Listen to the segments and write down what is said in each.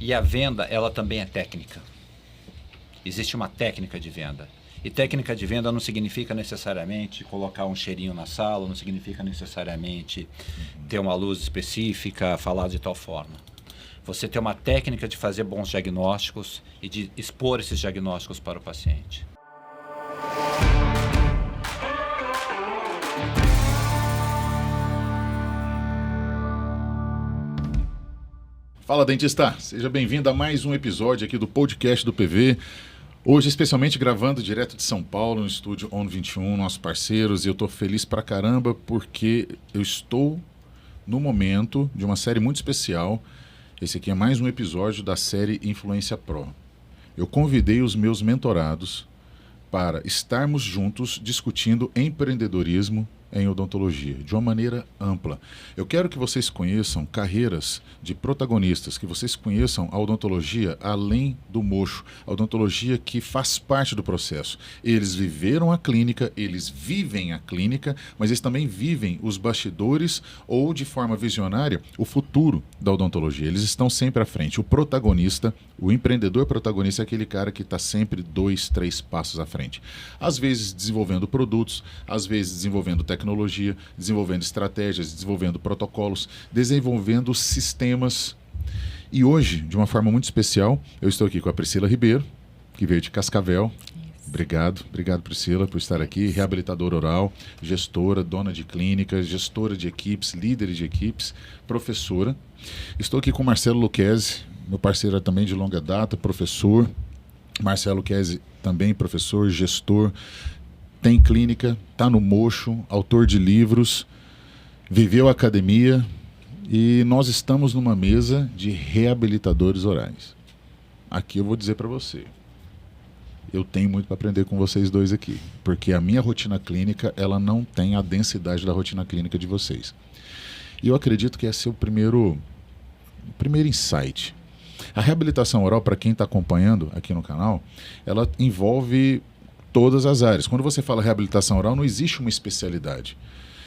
E a venda, ela também é técnica. Existe uma técnica de venda. E técnica de venda não significa necessariamente colocar um cheirinho na sala, não significa necessariamente ter uma luz específica, falar de tal forma. Você tem uma técnica de fazer bons diagnósticos e de expor esses diagnósticos para o paciente. Fala, dentista! Seja bem-vindo a mais um episódio aqui do podcast do PV. Hoje, especialmente gravando direto de São Paulo, no estúdio ON21, nossos parceiros. E eu estou feliz pra caramba porque eu estou no momento de uma série muito especial. Esse aqui é mais um episódio da série Influência Pro. Eu convidei os meus mentorados para estarmos juntos discutindo empreendedorismo em odontologia, de uma maneira ampla. Eu quero que vocês conheçam carreiras de protagonistas, que vocês conheçam a odontologia além do mocho, a odontologia que faz parte do processo. Eles viveram a clínica, eles vivem a clínica, mas eles também vivem os bastidores ou, de forma visionária, o futuro da odontologia. Eles estão sempre à frente. O protagonista, o empreendedor protagonista é aquele cara que está sempre 2, 3 passos à frente. Às vezes desenvolvendo produtos, às vezes desenvolvendo tecnologia, desenvolvendo estratégias, desenvolvendo protocolos, desenvolvendo sistemas. E hoje, de uma forma muito especial, eu estou aqui com a Priscila Ribeiro, que veio de Cascavel. Obrigado Priscila por estar aqui, reabilitadora oral, gestora, dona de clínicas, gestora de equipes, líder de equipes, professora. Estou aqui com o Marcelo Lucchesi, meu parceiro também de longa data, professor. Marcelo Lucchesi também professor, gestor, tem clínica, está no mocho, autor de livros, viveu academia e nós estamos numa mesa de reabilitadores orais. Aqui eu vou dizer para você, eu tenho muito para aprender com vocês dois aqui, porque a minha rotina clínica, ela não tem a densidade da rotina clínica de vocês. E eu acredito que esse é o primeiro insight. A reabilitação oral, para quem está acompanhando aqui no canal, ela envolve todas as áreas. Quando você fala reabilitação oral, não existe uma especialidade.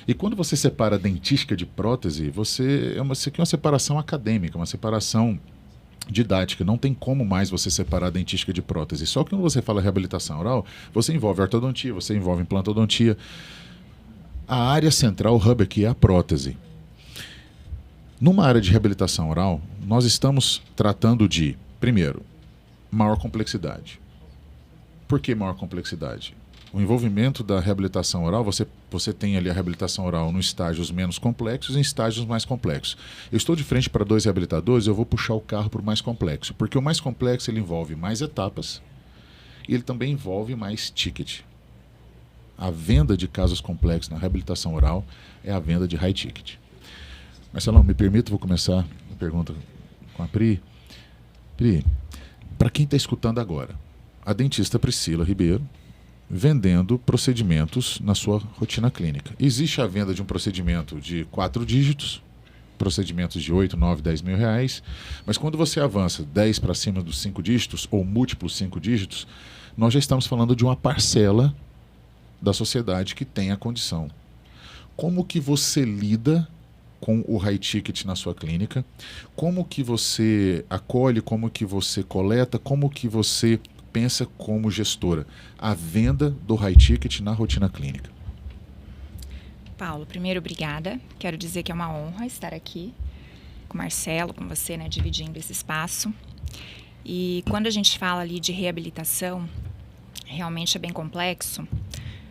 E quando você separa a dentística de prótese, você quer uma separação acadêmica, uma separação didática. Não tem como mais você separar a dentística de prótese. Só que quando você fala reabilitação oral, você envolve ortodontia, você envolve implantodontia. A área central, o hub aqui, é a prótese. Numa área de reabilitação oral, nós estamos tratando de, primeiro, maior complexidade. Por que maior complexidade? O envolvimento da reabilitação oral, você tem ali a reabilitação oral em estágios menos complexos e em estágios mais complexos. Eu estou de frente para 2 reabilitadores, eu vou puxar o carro para o mais complexo, porque o mais complexo ele envolve mais etapas e ele também envolve mais ticket. A venda de casos complexos na reabilitação oral é a venda de high ticket. Marcelão, me permita, vou começar a pergunta com a Pri. Pri, para quem está escutando agora, a dentista Priscila Ribeiro vendendo procedimentos na sua rotina clínica. Existe a venda de um procedimento de 4 dígitos, procedimentos de 8, 9, 10 mil reais, mas quando você avança 10 para cima dos 5 dígitos ou múltiplos 5 dígitos, nós já estamos falando de uma parcela da sociedade que tem a condição. Como que você lida com o high ticket na sua clínica? Como que você acolhe, como que você coleta, como que você pensa como gestora a venda do high ticket na rotina clínica? Paulo, primeiro, obrigada. Quero dizer que é uma honra estar aqui com o Marcelo, com você, né, dividindo esse espaço. E quando a gente fala ali de reabilitação, realmente é bem complexo,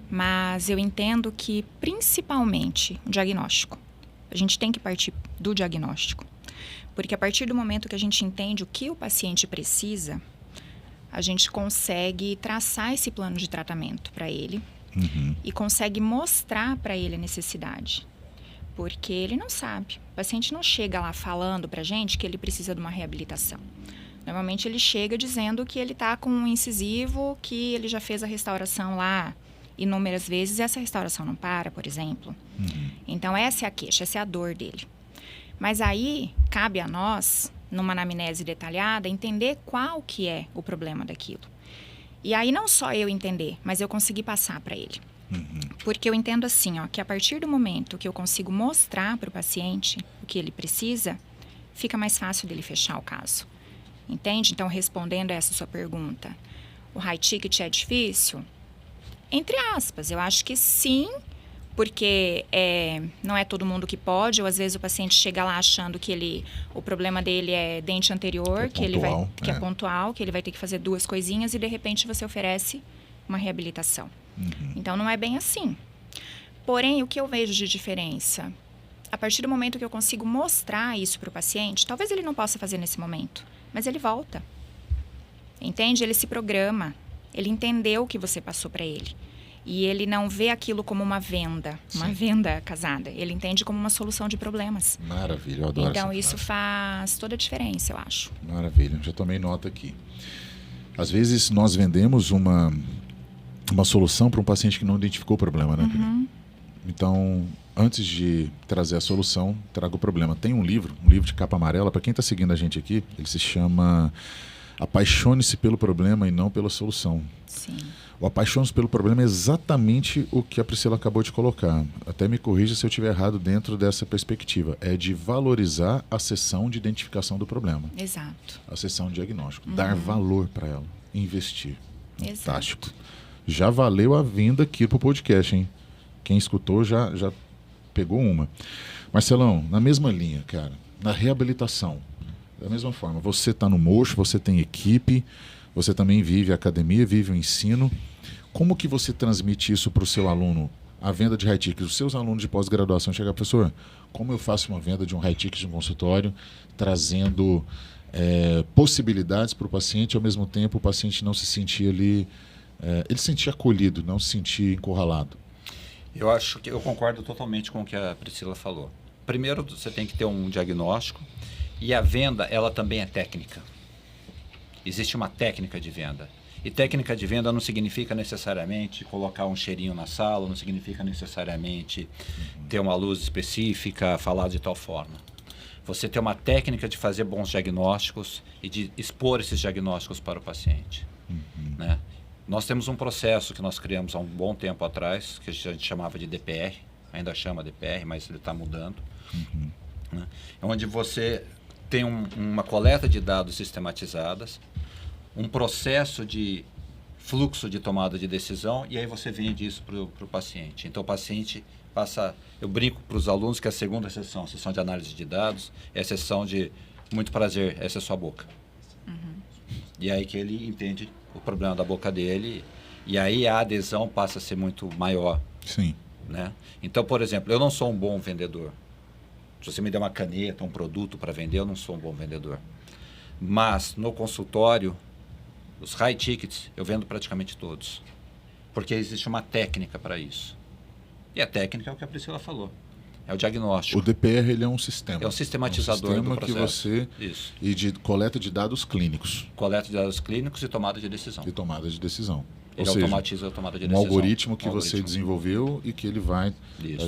mas eu entendo que, principalmente, o diagnóstico. A gente tem que partir do diagnóstico, porque a partir do momento que a gente entende o que o paciente precisa, a gente consegue traçar esse plano de tratamento para ele e consegue mostrar para ele a necessidade, porque ele não sabe. O paciente não chega lá falando para a gente que ele precisa de uma reabilitação. Normalmente ele chega dizendo que ele está com um incisivo, que ele já fez a restauração lá inúmeras vezes e essa restauração não para, por exemplo. Então essa é a queixa, essa é a dor dele. Mas aí cabe a nós, numa anamnese detalhada, entender qual que é o problema daquilo. E aí não só eu entender, mas eu conseguir passar para ele. Porque eu entendo assim, ó, que a partir do momento que eu consigo mostrar para o paciente o que ele precisa, fica mais fácil dele fechar o caso. Entende? Então, respondendo a essa sua pergunta, o high ticket é difícil? Entre aspas, eu acho que sim, porque não é todo mundo que pode, ou às vezes o paciente chega lá achando que o problema dele é dente anterior, que é pontual, que ele vai ter que fazer 2 coisinhas e de repente você oferece uma reabilitação. Então não é bem assim. Porém, o que eu vejo de diferença? A partir do momento que eu consigo mostrar isso para o paciente, talvez ele não possa fazer nesse momento, mas ele volta. Entende? Ele se programa. Ele entendeu o que você passou para ele. E ele não vê aquilo como uma venda casada. Ele entende como uma solução de problemas. Maravilha, eu adoro Então, essa isso frase. faz toda a diferença, eu acho. Maravilha, já tomei nota aqui. Às vezes nós vendemos uma solução para um paciente que não identificou o problema, né? Então, antes de trazer a solução, trago o problema. Tem um livro de capa amarela, para quem está seguindo a gente aqui, ele se chama Apaixone-se pelo problema e não pela solução. Sim. O apaixone-se pelo problema é exatamente o que a Priscila acabou de colocar. Até me corrija se eu estiver errado dentro dessa perspectiva. É de valorizar a sessão de identificação do problema. Exato. A sessão de diagnóstico. Dar valor para ela. Investir. Exato. Fantástico. Já valeu a vinda aqui pro podcast, hein? Quem escutou já pegou uma. Marcelão, na mesma linha, cara. Na reabilitação. Da mesma forma. Você está no Mocho, você tem equipe, você também vive a academia, vive o ensino. Como que você transmite isso para o seu aluno? A venda de high ticket. Os seus alunos de pós-graduação chegam, professor, como eu faço uma venda de um high ticket de um consultório, trazendo possibilidades para o paciente, ao mesmo tempo o paciente não se sentir ali, ele se sentir acolhido, não se sentir encurralado. Eu acho que eu concordo totalmente com o que a Priscila falou. Primeiro, você tem que ter um diagnóstico e a venda, ela também é técnica. Existe uma técnica de venda. E técnica de venda não significa necessariamente colocar um cheirinho na sala, não significa necessariamente ter uma luz específica, falar de tal forma. Você tem uma técnica de fazer bons diagnósticos e de expor esses diagnósticos para o paciente. Né? Nós temos um processo que nós criamos há um bom tempo atrás, que a gente chamava de DPR, ainda chama DPR, mas ele está mudando. Né? Onde você tem uma coleta de dados sistematizadas, um processo de fluxo de tomada de decisão, e aí você vende isso para o paciente. Então o paciente passa, eu brinco para os alunos que a segunda sessão, a sessão de análise de dados, é a sessão de muito prazer, essa é a sua boca. E aí que ele entende o problema da boca dele, e aí a adesão passa a ser muito maior. Sim. Né? Então, por exemplo, eu não sou um bom vendedor. Se você me der uma caneta, um produto para vender, eu não sou um bom vendedor. Mas no consultório, os high tickets, eu vendo praticamente todos. Porque existe uma técnica para isso. E a técnica é o que a Priscila falou. É o diagnóstico. O DPR ele é um sistema. É um sistematizador do processo. Que você... Isso. E de coleta de dados clínicos. Coleta de dados clínicos e tomada de decisão. E tomada de decisão. Ele Ou seja, automatiza a tomada de um decisão. algoritmo que você desenvolveu e que ele vai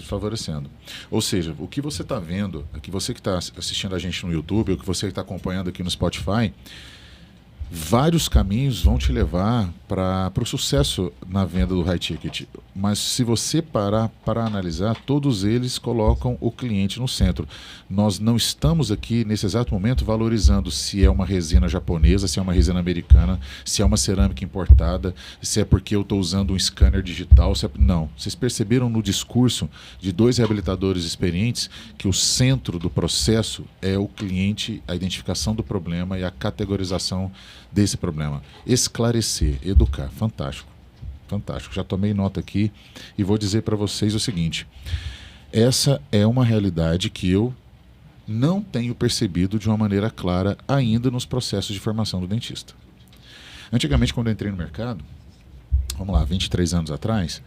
favorecendo. Ou seja, o que você está vendo, que você que está assistindo a gente no YouTube, ou que você que está acompanhando aqui no Spotify, vários caminhos vão te levar para o sucesso na venda do high ticket. Mas se você parar para analisar, todos eles colocam o cliente no centro. Nós não estamos aqui, nesse exato momento, valorizando se é uma resina japonesa, se é uma resina americana, se é uma cerâmica importada, se é porque eu estou usando um scanner digital. Não. Vocês perceberam no discurso de 2 reabilitadores experientes que o centro do processo é o cliente, a identificação do problema e a categorização desse problema. Esclarecer, educar. Fantástico. Fantástico. Já tomei nota aqui e vou dizer para vocês o seguinte. Essa é uma realidade que eu não tenho percebido de uma maneira clara ainda nos processos de formação do dentista. Antigamente, quando eu entrei no mercado, vamos lá, 23 anos atrás,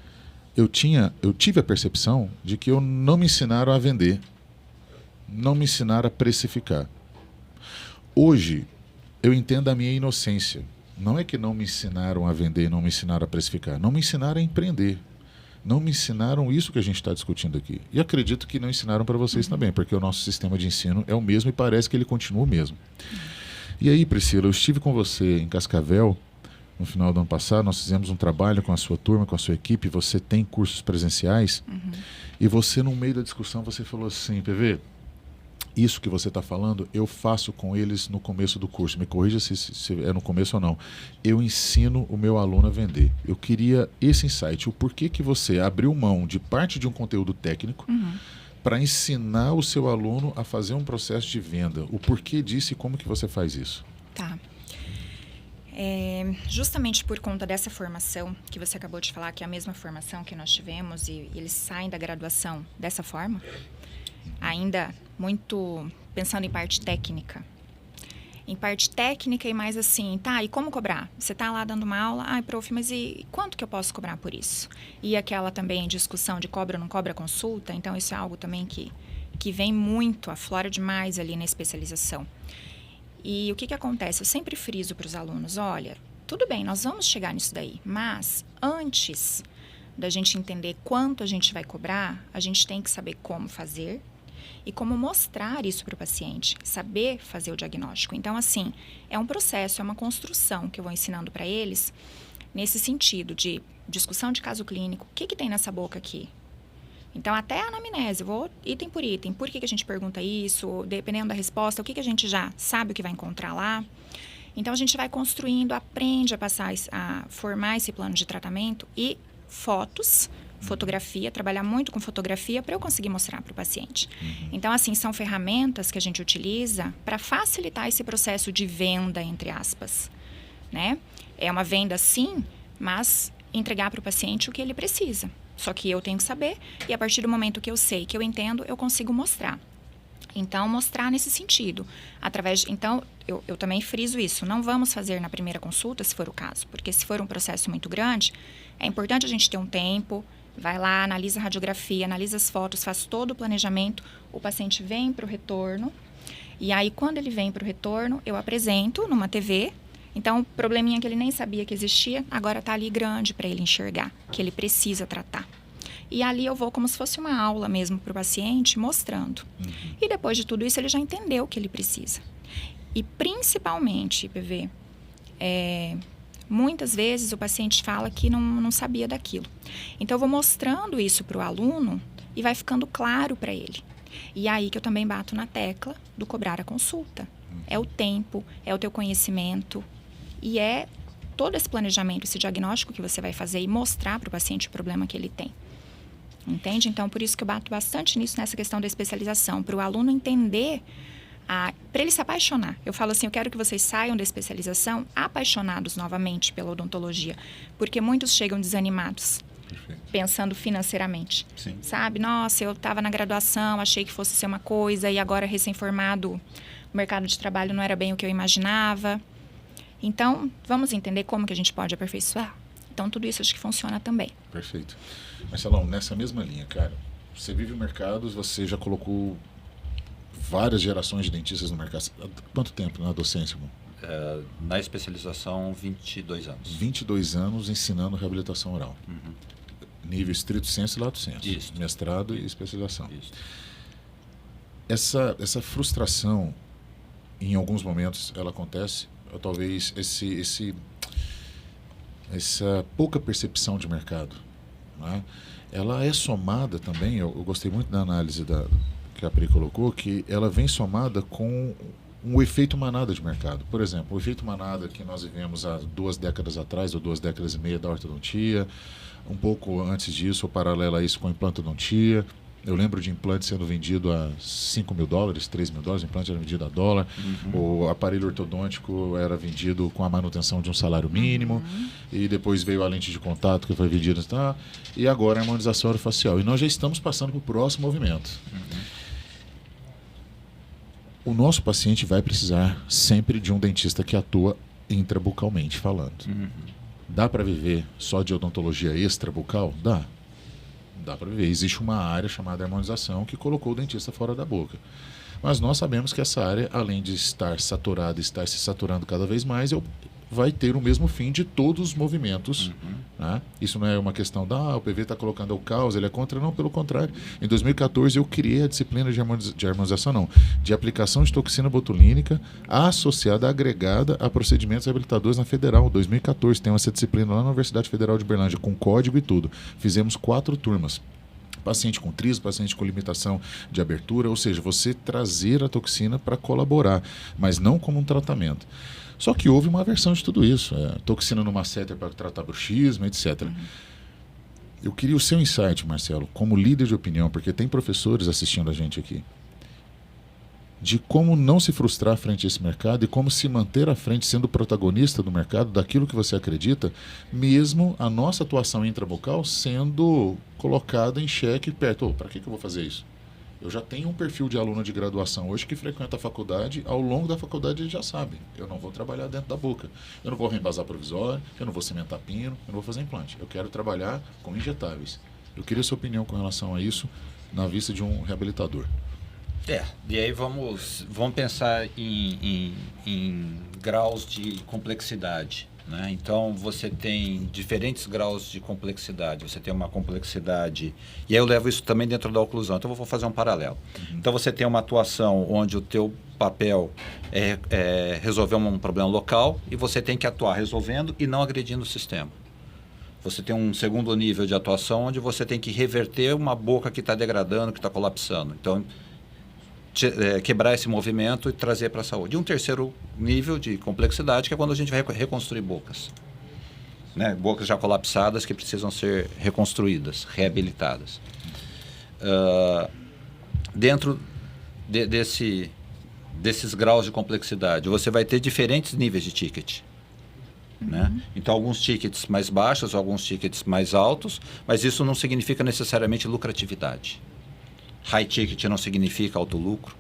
eu tive a percepção de que não me ensinaram a vender, não me ensinaram a precificar. Hoje, eu entendo a minha inocência. Não é que não me ensinaram a vender, não me ensinaram a precificar. Não me ensinaram a empreender. Não me ensinaram isso que a gente está discutindo aqui. E acredito que não ensinaram para vocês também, porque o nosso sistema de ensino é o mesmo e parece que ele continua o mesmo. E aí, Priscila, eu estive com você em Cascavel no final do ano passado. Nós fizemos um trabalho com a sua turma, com a sua equipe. Você tem cursos presenciais. E você, no meio da discussão, você falou assim, PV, isso que você está falando, eu faço com eles no começo do curso. Me corrija se é no começo ou não. Eu ensino o meu aluno a vender. Eu queria esse insight. O porquê que você abriu mão de parte de um conteúdo técnico para ensinar o seu aluno a fazer um processo de venda. O porquê disso e como que você faz isso? Tá. Justamente por conta dessa formação que você acabou de falar, que é a mesma formação que nós tivemos, e eles saem da graduação dessa forma, ainda muito pensando em parte técnica. Em parte técnica e mais assim, tá, e como cobrar? Você tá lá dando uma aula, ai, prof, mas e quanto que eu posso cobrar por isso? E aquela também discussão de cobra ou não cobra consulta, então isso é algo também que vem muito, aflora demais ali na especialização. E o que acontece? Eu sempre friso para os alunos, olha, tudo bem, nós vamos chegar nisso daí, mas antes da gente entender quanto a gente vai cobrar, a gente tem que saber como fazer e como mostrar isso para o paciente, saber fazer o diagnóstico. Então, assim, é um processo, é uma construção que eu vou ensinando para eles nesse sentido de discussão de caso clínico. O que tem nessa boca aqui? Então, até a anamnese, eu vou item por item. Por que a gente pergunta isso? Dependendo da resposta, o que a gente já sabe o que vai encontrar lá? Então, a gente vai construindo, aprende a passar, a formar esse plano de tratamento e fotografia, trabalhar muito com fotografia para eu conseguir mostrar para o paciente. Então, assim, são ferramentas que a gente utiliza para facilitar esse processo de venda, entre aspas, né? É uma venda, sim, mas entregar para o paciente o que ele precisa. Só que eu tenho que saber e a partir do momento que eu sei, que eu entendo, eu consigo mostrar. Então, mostrar nesse sentido. Então, eu também friso isso. Não vamos fazer na primeira consulta, se for o caso. Porque se for um processo muito grande, é importante a gente ter um tempo, vai lá, analisa a radiografia, analisa as fotos, faz todo o planejamento. O paciente vem para o retorno. E aí, quando ele vem para o retorno, eu apresento numa TV. Então, o probleminha que ele nem sabia que existia, agora está ali grande para ele enxergar, que ele precisa tratar. E ali eu vou como se fosse uma aula mesmo para o paciente, mostrando. E depois de tudo isso, ele já entendeu o que ele precisa. E principalmente, PV, muitas vezes o paciente fala que não sabia daquilo. Então, eu vou mostrando isso para o aluno e vai ficando claro para ele. E aí que eu também bato na tecla do cobrar a consulta. É o tempo, é o teu conhecimento e é todo esse planejamento, esse diagnóstico que você vai fazer e mostrar para o paciente o problema que ele tem. Entende? Então, por isso que eu bato bastante nisso, nessa questão da especialização, para o aluno entender, para ele se apaixonar. Eu falo assim, eu quero que vocês saiam da especialização apaixonados novamente pela odontologia, porque muitos chegam desanimados, pensando financeiramente. Sim. Sabe? Nossa, eu estava na graduação, achei que fosse ser uma coisa e agora recém-formado, o mercado de trabalho não era bem o que eu imaginava. Então, vamos entender como que a gente pode aperfeiçoar? Então, tudo isso acho que funciona também. Perfeito. Marcelão, nessa mesma linha, cara, você vive o mercado, você já colocou várias gerações de dentistas no mercado. Há quanto tempo na docência, irmão? Na especialização, 22 anos. 22 anos ensinando reabilitação oral. Nível estrito sensu e lato sensu. Isso. Mestrado e especialização. Isso. Essa frustração, em alguns momentos, ela acontece, ou talvez essa pouca percepção de mercado, né? Ela é somada também, eu gostei muito da análise que a Pri colocou, que ela vem somada com um efeito manada de mercado. Por exemplo, o efeito manada que nós vivemos há 2 décadas atrás, ou 2 décadas e meia da ortodontia, um pouco antes disso, ou paralelo a isso com a implantodontia. Eu lembro de implante sendo vendido a $5 mil, $3 mil, o implante era vendido a dólar, o aparelho ortodôntico era vendido com a manutenção de um salário mínimo, e depois veio a lente de contato que foi vendida, e agora a harmonização orofacial. E nós já estamos passando para o próximo movimento. O nosso paciente vai precisar sempre de um dentista que atua intrabucalmente falando. Dá para viver só de odontologia extrabucal? Dá. Dá para viver. Existe uma área chamada harmonização que colocou o dentista fora da boca. Mas nós sabemos que essa área, além de estar saturada, estar se saturando cada vez mais, vai ter o mesmo fim de todos os movimentos. Né? Isso não é uma questão o PV está colocando o caos, ele é contra, não, pelo contrário. Em 2014 eu criei a disciplina de harmonização, não, de aplicação de toxina botulínica associada, agregada a procedimentos reabilitadores na Federal. 2014 tem essa disciplina lá na Universidade Federal de Berlândia, com código e tudo. Fizemos 4 turmas. paciente com triso, paciente com limitação de abertura, ou seja, você trazer a toxina para colaborar, mas não como um tratamento. Só que houve uma versão de tudo isso, toxina no masseter para tratar bruxismo, etc. Eu queria o seu insight, Marcelo, como líder de opinião, porque tem professores assistindo a gente aqui, de como não se frustrar frente a esse mercado e como se manter à frente, sendo protagonista do mercado, daquilo que você acredita, mesmo a nossa atuação intrabucal sendo colocada em xeque perto. Para que eu vou fazer isso? Eu já tenho um perfil de aluno de graduação hoje que frequenta a faculdade, ao longo da faculdade ele já sabe, eu não vou trabalhar dentro da boca, eu não vou reembasar provisório, eu não vou cimentar pino, eu não vou fazer implante, eu quero trabalhar com injetáveis. Eu queria a sua opinião com relação a isso, na vista de um reabilitador. E aí vamos pensar em graus de complexidade, né? Então, você tem diferentes graus de complexidade. Você tem uma complexidade... E aí eu levo isso também dentro da oclusão. Então, eu vou fazer um paralelo. Então, você tem uma atuação onde o teu papel é resolver um problema local e você tem que atuar resolvendo e não agredindo o sistema. Você tem um segundo nível de atuação onde você tem que reverter uma boca que está degradando, que está colapsando. Então, quebrar esse movimento e trazer para a saúde. E um terceiro nível de complexidade, que é quando a gente vai reconstruir bocas. Né? Bocas já colapsadas que precisam ser reconstruídas, reabilitadas. Dentro desses graus de complexidade, você vai ter diferentes níveis de ticket. Né? Então, alguns tickets mais baixos, alguns tickets mais altos, mas isso não significa necessariamente lucratividade. High ticket não significa alto lucro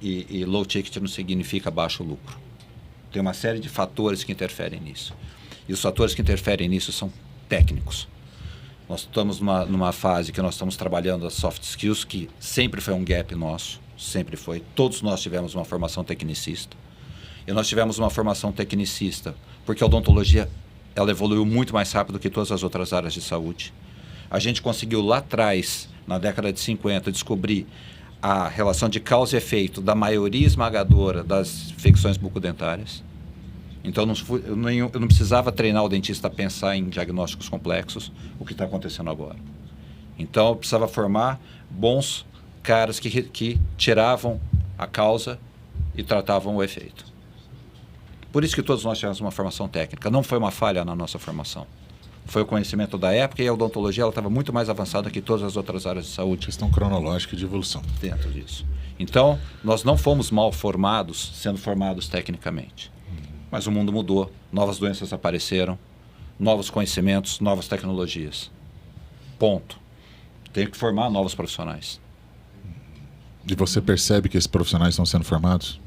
e low ticket não significa baixo lucro. Tem uma série de fatores que interferem nisso. E os fatores que interferem nisso são técnicos. Nós estamos numa fase que nós estamos trabalhando as soft skills, que sempre foi um gap nosso, sempre foi. Todos nós tivemos uma formação tecnicista. E nós tivemos uma formação tecnicista porque a odontologia ela evoluiu muito mais rápido que todas as outras áreas de saúde. A gente conseguiu lá atrás, na década de 50, descobrir a relação de causa e efeito da maioria esmagadora das infecções bucodentárias. Então, eu não precisava treinar o dentista a pensar em diagnósticos complexos, o que está acontecendo agora. Então, eu precisava formar bons caras que tiravam a causa e tratavam o efeito. Por isso que todos nós tivemos uma formação técnica. Não foi uma falha na nossa formação. Foi o conhecimento da época e a odontologia estava muito mais avançada que todas as outras áreas de saúde. Questão cronológica de evolução. Dentro disso. Então, nós não fomos mal formados, sendo formados tecnicamente. Mas o mundo mudou, novas doenças apareceram, novos conhecimentos, novas tecnologias. Ponto. Tem que formar novos profissionais. E você percebe que esses profissionais estão sendo formados?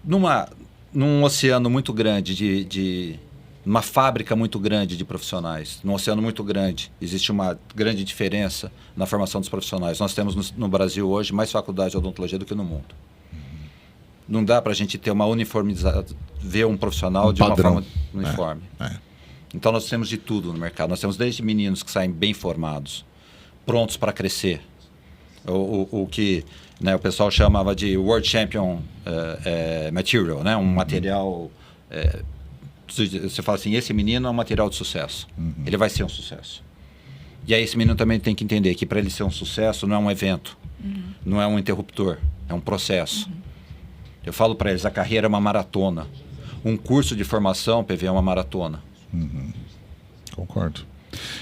Num oceano muito grande uma fábrica muito grande de profissionais, num oceano muito grande, existe uma grande diferença na formação dos profissionais. Nós temos no Brasil hoje mais faculdade de odontologia do que no mundo. Não dá para a gente ter uma uniformizada, ver um profissional de uma forma uniforme. Então nós temos de tudo no mercado. Nós temos desde meninos que saem bem formados, prontos para crescer. O que o pessoal chamava de World Champion Material, né? Um material... você fala assim, esse menino é um material de sucesso. Ele vai ser um sucesso. E aí esse menino também tem que entender que para ele ser um sucesso não é um evento, não é um interruptor, é um processo. Eu falo para eles, a carreira é uma maratona. Um curso de formação, PV, é uma maratona. Concordo.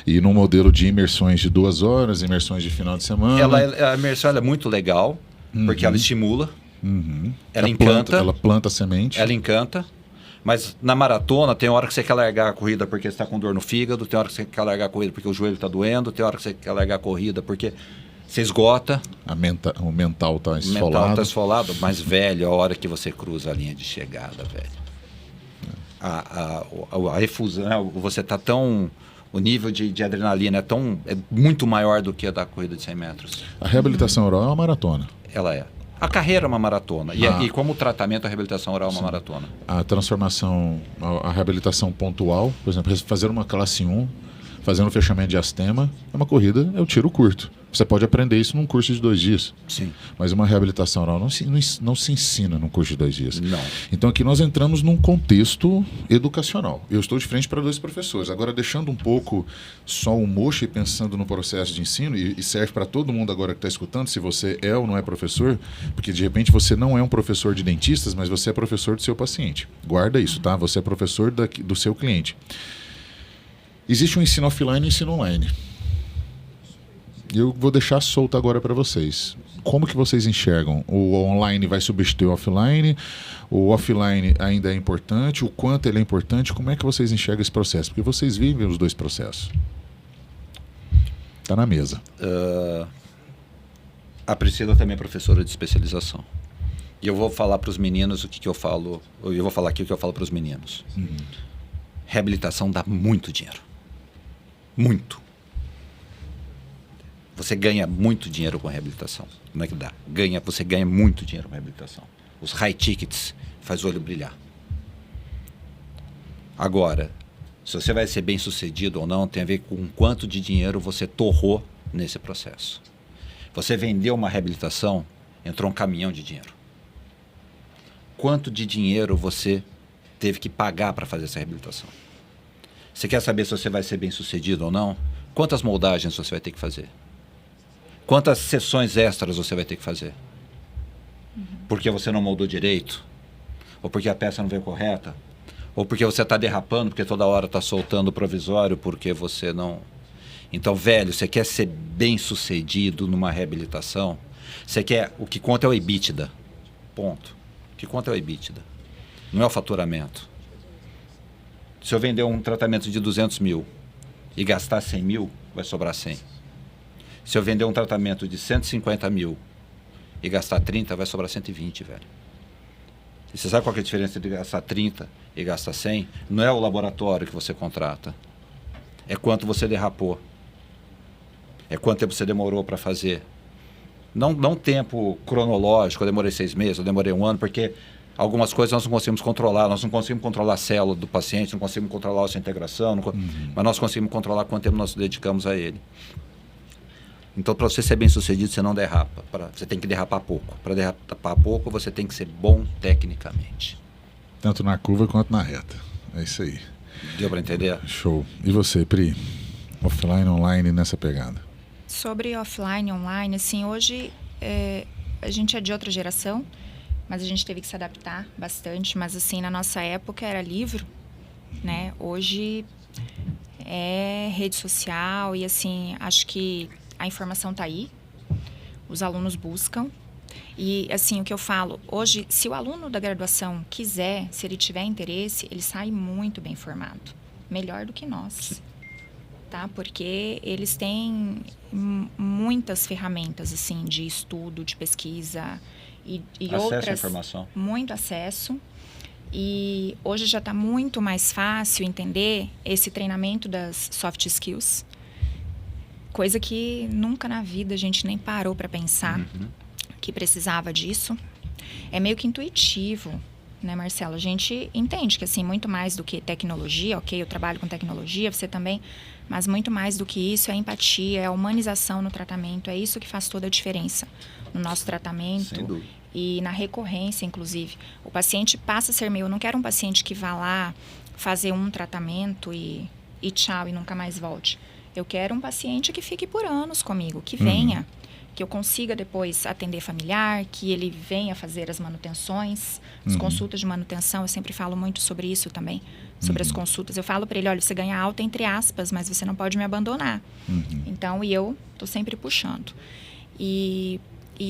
E num modelo de imersões de 2 horas, imersões de final de semana... A imersão é muito legal, porque ela estimula, ela encanta. Ela planta a semente. Ela encanta. Mas na maratona tem hora que você quer largar a corrida porque você está com dor no fígado, tem hora que você quer largar a corrida porque o joelho está doendo, tem hora que você quer largar a corrida porque você esgota. O mental está esfolado. O mental está esfolado, mas, velho, a hora que você cruza a linha de chegada, velho. A efusão, né? Você está tão... O nível de adrenalina é muito maior do que a da corrida de 100 metros. A reabilitação oral é uma maratona. Ela é. A carreira é uma maratona. E como tratamento, a reabilitação oral é uma maratona. A transformação, a reabilitação pontual, por exemplo, fazer uma classe 1, fazendo fechamento de astema, é uma corrida, é o tiro curto. Você pode aprender isso num curso de 2 dias. Sim. Mas uma reabilitação oral não se ensina num curso de 2 dias. Não. Então aqui nós entramos num contexto educacional. Eu estou de frente para 2 professores. Agora, deixando um pouco só o mocho e pensando no processo de ensino, e serve para todo mundo agora que está escutando, se você é ou não é professor, porque de repente você não é um professor de dentistas, mas você é professor do seu paciente. Guarda isso, tá? Você é professor do seu cliente. Existe um ensino offline e um ensino online. Eu vou deixar solto agora para vocês. Como que vocês enxergam? O online vai substituir o offline? O offline ainda é importante? O quanto ele é importante? Como é que vocês enxergam esse processo? Porque vocês vivem os 2 processos. Está na mesa. A Priscila também é professora de especialização. E eu vou falar para os meninos o que eu falo. Eu vou falar aqui o que eu falo para os meninos. Reabilitação dá muito dinheiro. Muito. Você ganha muito dinheiro com a reabilitação. Não é que dá. Você ganha muito dinheiro com a reabilitação. Os high tickets faz o olho brilhar. Agora, se você vai ser bem sucedido ou não, tem a ver com quanto de dinheiro você torrou nesse processo. Você vendeu uma reabilitação, entrou um caminhão de dinheiro. Quanto de dinheiro você teve que pagar para fazer essa reabilitação? Você quer saber se você vai ser bem sucedido ou não? Quantas moldagens você vai ter que fazer? Quantas sessões extras você vai ter que fazer? Porque você não moldou direito? Ou porque a peça não veio correta? Ou porque você está derrapando, porque toda hora está soltando o provisório, porque você não... Então, velho, você quer ser bem sucedido numa reabilitação? Você quer... O que conta é o EBITDA. Ponto. O que conta é o EBITDA. Não é o faturamento. Se eu vender um tratamento de 200 mil e gastar 100 mil, vai sobrar 100. Se eu vender um tratamento de 150 mil e gastar 30, vai sobrar 120, velho. E você sabe qual que é a diferença de gastar 30 e gastar 100? Não é o laboratório que você contrata. É quanto você derrapou. É quanto tempo você demorou para fazer. Não tempo cronológico, eu demorei 6 meses, eu demorei 1 ano, porque algumas coisas nós não conseguimos controlar. Nós não conseguimos controlar a célula do paciente, não conseguimos controlar a sua integração, mas nós conseguimos controlar quanto tempo nós dedicamos a ele. Então, para você ser bem sucedido, você não derrapa. Você tem que derrapar pouco. Para derrapar pouco, você tem que ser bom tecnicamente. Tanto na curva quanto na reta. É isso aí. Deu para entender? Show. E você, Pri? Offline, online, nessa pegada? Sobre offline e online, assim, hoje a gente é de outra geração, mas a gente teve que se adaptar bastante. Mas, assim, na nossa época era livro, né? Hoje é rede social e, assim, acho que a informação está aí, os alunos buscam. E, assim, o que eu falo, hoje, se o aluno da graduação quiser, se ele tiver interesse, ele sai muito bem formado. Melhor do que nós. Tá? Porque eles têm muitas ferramentas, assim, de estudo, de pesquisa e acesso outras... à informação. Muito acesso. E hoje já está muito mais fácil entender esse treinamento das soft skills. Coisa que nunca na vida a gente nem parou para pensar que precisava disso. É meio que intuitivo, né, Marcelo? A gente entende que, assim, muito mais do que tecnologia, ok, eu trabalho com tecnologia, você também, mas muito mais do que isso é a empatia, é a humanização no tratamento, é isso que faz toda a diferença no nosso tratamento e na recorrência, inclusive. O paciente passa a ser meu, eu não quero um paciente que vá lá fazer um tratamento e tchau, e nunca mais volte. Eu quero um paciente que fique por anos comigo, que venha, que eu consiga depois atender familiar, que ele venha fazer as manutenções, as consultas de manutenção. Eu sempre falo muito sobre isso também, sobre as consultas. Eu falo para ele, olha, você ganha alta entre aspas, mas você não pode me abandonar. Então, e eu estou sempre puxando. E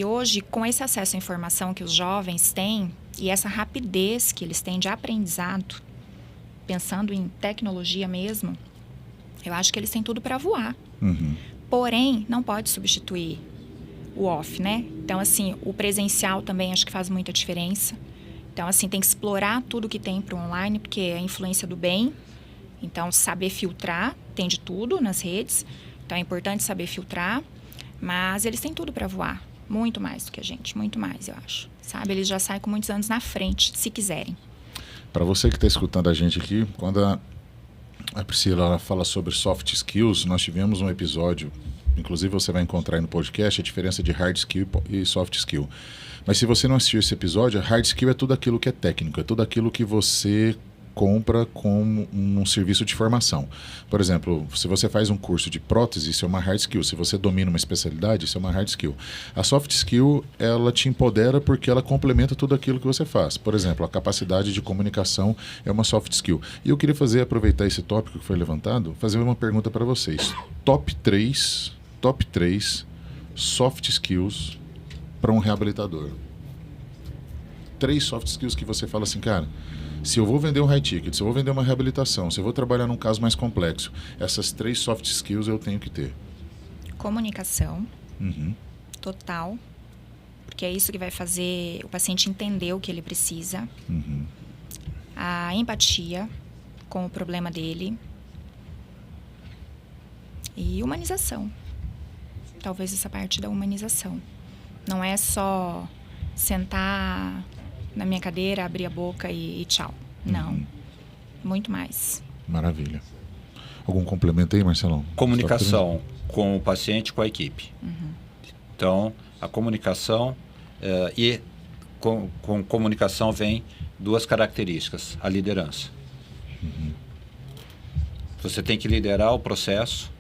hoje, com esse acesso à informação que os jovens têm e essa rapidez que eles têm de aprendizado, pensando em tecnologia mesmo, eu acho que eles têm tudo para voar. Porém, não pode substituir o off, né? Então, assim, o presencial também acho que faz muita diferença. Então, assim, tem que explorar tudo que tem para o online, porque é a influência do bem. Então, saber filtrar, tem de tudo nas redes. Então, é importante saber filtrar. Mas eles têm tudo para voar. Muito mais do que a gente, muito mais, eu acho. Sabe? Eles já saem com muitos anos na frente, se quiserem. Para você que está escutando a gente aqui, quando A Priscila, ela fala sobre soft skills. Nós tivemos um episódio, inclusive você vai encontrar aí no podcast, a diferença de hard skill e soft skill. Mas se você não assistiu esse episódio, hard skill é tudo aquilo que é técnico, é tudo aquilo que você compra com um serviço de formação. Por exemplo, se você faz um curso de prótese, isso é uma hard skill. Se você domina uma especialidade, isso é uma hard skill. A soft skill, ela te empodera porque ela complementa tudo aquilo que você faz. Por exemplo, a capacidade de comunicação é uma soft skill. E eu queria aproveitar esse tópico que foi levantado, fazer uma pergunta para vocês. Top 3 soft skills para um reabilitador. 3 soft skills que você fala assim, cara, se eu vou vender um high ticket, se eu vou vender uma reabilitação, se eu vou trabalhar num caso mais complexo, essas 3 soft skills eu tenho que ter. Comunicação, total, porque é isso que vai fazer o paciente entender o que ele precisa. A empatia com o problema dele. E humanização. Talvez essa parte da humanização. Não é só sentar na minha cadeira, abrir a boca e tchau. Não. Muito mais. Maravilha. Algum complemento aí, Marcelão? Comunicação com o paciente, com a equipe. Então, a comunicação e com comunicação vem 2 características. A liderança. Você tem que liderar o processo.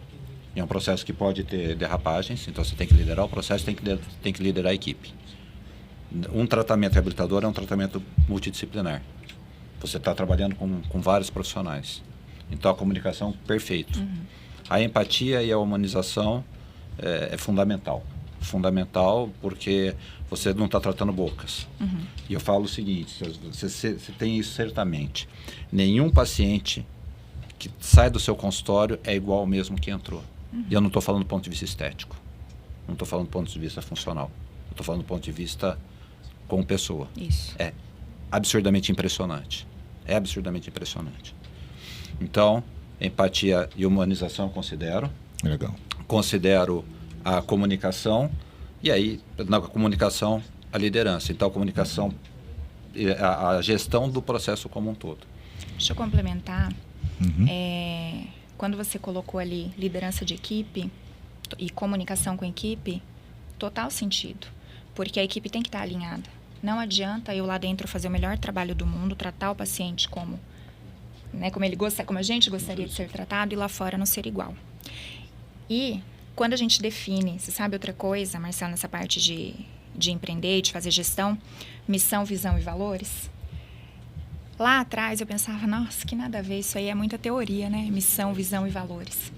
É um processo que pode ter derrapagens, então você tem que liderar o processo, tem que liderar a equipe. Um tratamento reabilitador é um tratamento multidisciplinar. Você está trabalhando com vários profissionais. Então, a comunicação, perfeito. A empatia e a humanização é fundamental. Fundamental porque você não está tratando bocas. E eu falo o seguinte, você tem isso certamente. Nenhum paciente que sai do seu consultório é igual ao mesmo que entrou. E eu não estou falando do ponto de vista estético. Não estou falando do ponto de vista funcional. Eu estou falando do ponto de vista como pessoa. Isso. É absurdamente impressionante. É absurdamente impressionante. Então, empatia e humanização eu considero. Legal. Considero a comunicação e aí, na comunicação, a liderança. Então, a comunicação, a gestão do processo como um todo. Deixa eu complementar. Quando você colocou ali liderança de equipe e comunicação com a equipe, total sentido. Porque a equipe tem que estar alinhada. Não adianta eu lá dentro fazer o melhor trabalho do mundo, tratar o paciente como a gente gostaria de ser tratado e lá fora não ser igual. E quando a gente define, você sabe outra coisa, Marcelo, nessa parte de empreender e de fazer gestão, missão, visão e valores? Lá atrás eu pensava, nossa, que nada a ver, isso aí é muita teoria, né? Missão, visão e valores.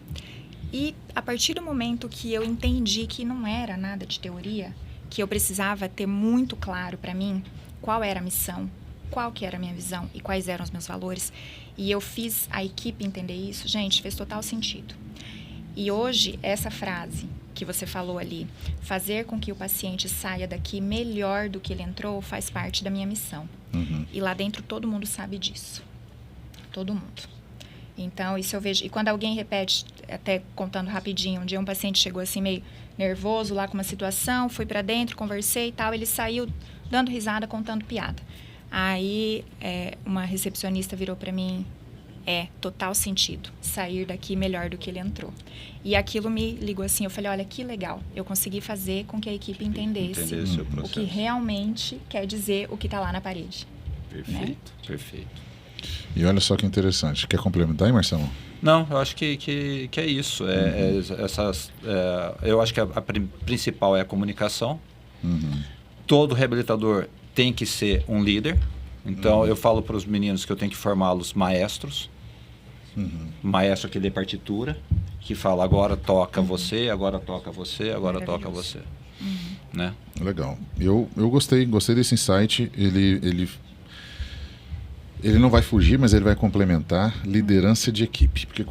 E a partir do momento que eu entendi que não era nada de teoria, que eu precisava ter muito claro para mim qual era a missão, qual que era a minha visão e quais eram os meus valores, e eu fiz a equipe entender isso, gente, fez total sentido. E hoje, essa frase que você falou ali, fazer com que o paciente saia daqui melhor do que ele entrou, faz parte da minha missão. E lá dentro todo mundo sabe disso. Todo mundo. Então, isso eu vejo. E quando alguém repete, até contando rapidinho, um dia um paciente chegou assim meio nervoso lá com uma situação, fui pra dentro, conversei e tal, ele saiu dando risada, contando piada. Aí, uma recepcionista virou pra mim, total sentido, sair daqui melhor do que ele entrou. E aquilo me ligou assim, eu falei, olha, que legal, eu consegui fazer com que a equipe entendesse o que realmente quer dizer o que está lá na parede. Perfeito, né? Perfeito. E olha só que interessante. Quer complementar aí, Marcelo? Não, eu acho que é isso. Eu acho que a principal é a comunicação. Todo reabilitador tem que ser um líder. Então, eu falo para os meninos que eu tenho que formá-los maestros. Maestro que lê partitura, que fala agora toca você, agora toca você, agora toca você. Né? Legal. Eu gostei desse insight. Ele não vai fugir, mas ele vai complementar liderança de equipe. Porque